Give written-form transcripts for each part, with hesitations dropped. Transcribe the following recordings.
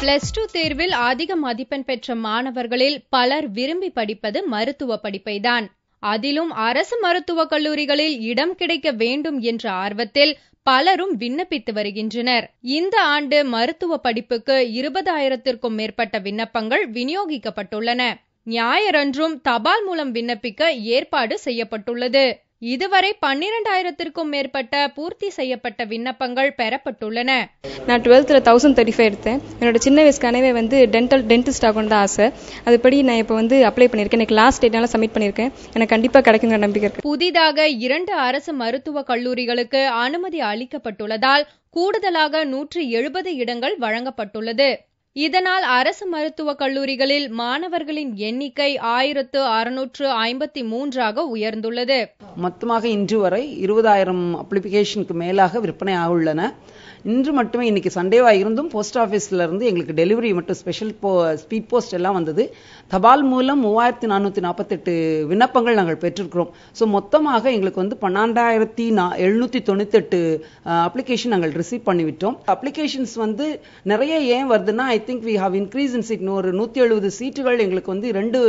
+2 தேர்வில் அதிக மதிப்பெண் பெற்ற மாணவர்களில் பலர் விரும்பி படிப்பது மருத்துவ படிப்பைதான். அதிலும் அரசு மருத்துவக் கல்லூரிகளில் இடம் கிடைக்க வேண்டும் என்ற ஆர்வத்தில் பலரும் விண்ணப்பித்து வருகின்றனர். இந்த ஆண்டு மருத்துவ படிப்புக்கு 20,000க்கும் மேற்பட்ட விண்ணப்பங்கள் விநியோகிக்கப்பட்டுள்ளன. ஞாயிறன்றும் தபால் மூலம் விண்ணப்பிக்க ஏற்பாடு செய்யப்பட்டுள்ளது. இதுவரை 12,000க்கும் மேற்பட்ட பூர்த்தி செய்யப்பட்ட விண்ணப்பங்கள் பெறப்பட்டுள்ளன. நான் 12th 1035 எடுத்தேன். என்னோட சின்ன வயசு கனவே டென்டிஸ்ட் ஆகணும் தான் ஆசை. அதுபடி நான் இப்போ அப்ளை பண்ணியிருக்கேன். எனக்கு லாஸ்ட் டேட்னால சப்மிட் பண்ணியிருக்கேன். எனக்கு கண்டிப்பாக கிடைக்குங்கிற நம்பிக்கை இருக்கு. புதிதாக 2 அரசு மருத்துவக் கல்லூரிகளுக்கு அனுமதி அளிக்கப்பட்டுள்ளதால் கூடுதலாக 170 இடங்கள் வழங்கப்பட்டுள்ளது. இதனால் அரசு மருத்துவக் கல்லூரிகளில் மாணவர்களின் எண்ணிக்கை 1653ஆக உயர்ந்துள்ளது. மொத்தமாக இன்று வரை 20,000 அப்ளிகேஷனுக்கு மேலாக விற்பனை ஆக உள்ளன. இன்று மட்டுமே இன்னைக்கு சண்டேவா இருந்தும் போஸ்ட் ஆஃபீஸ்ல இருந்து எங்களுக்கு டெலிவரி மட்டும் ஸ்பெஷல் ஸ்பீட் போஸ்ட் எல்லாம் வந்தது. தபால் மூலம் 3,448 விண்ணப்பங்கள் நாங்கள் பெற்றிருக்கிறோம். ஸோ மொத்தமாக எங்களுக்கு 12,798 அப்ளிகேஷன் நாங்கள் ரிசீவ் பண்ணிவிட்டோம். அப்ளிகேஷன்ஸ் நிறைய ஏன் வருதுன்னா, I think we have increase in seat. ஒரு 170 சீட்டுகள் எங்களுக்கு 2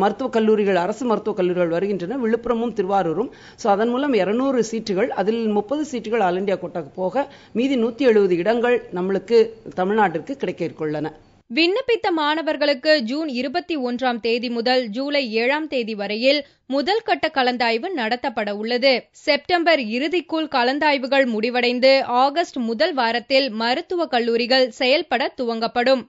மருத்துவக் கல்லூரிகள், அரசு மருத்துவக் கல்லூரிகள் வருகின்றன, விழுப்புரமும் திருவாரூரும். ஸோ அதன் மூலம் 200 சீட்டுகள், அதில் 30 சீட்டுகள் ஆல் இண்டியா கோட்டாக்கு போக மீதி 170 இடங்கள் நம்மளுக்கு தமிழ்நாட்டிற்கு கிடைக்க உள்ளன. விண்ணப்பித்த மாணவர்களுக்கு ஜூன் 21ஆம் தேதி முதல் ஜூலை 7ஆம் தேதி வரையில் முதல் கட்ட கலந்தாய்வு நடத்தப்பட உள்ளது. செப்டம்பர் இறுதிக்குள் கலந்தாய்வுகள் முடிவடைந்து ஆகஸ்ட் முதல் வாரத்தில் மருத்துவக் கல்லூரிகள் செயல்பட துவங்கப்படும்.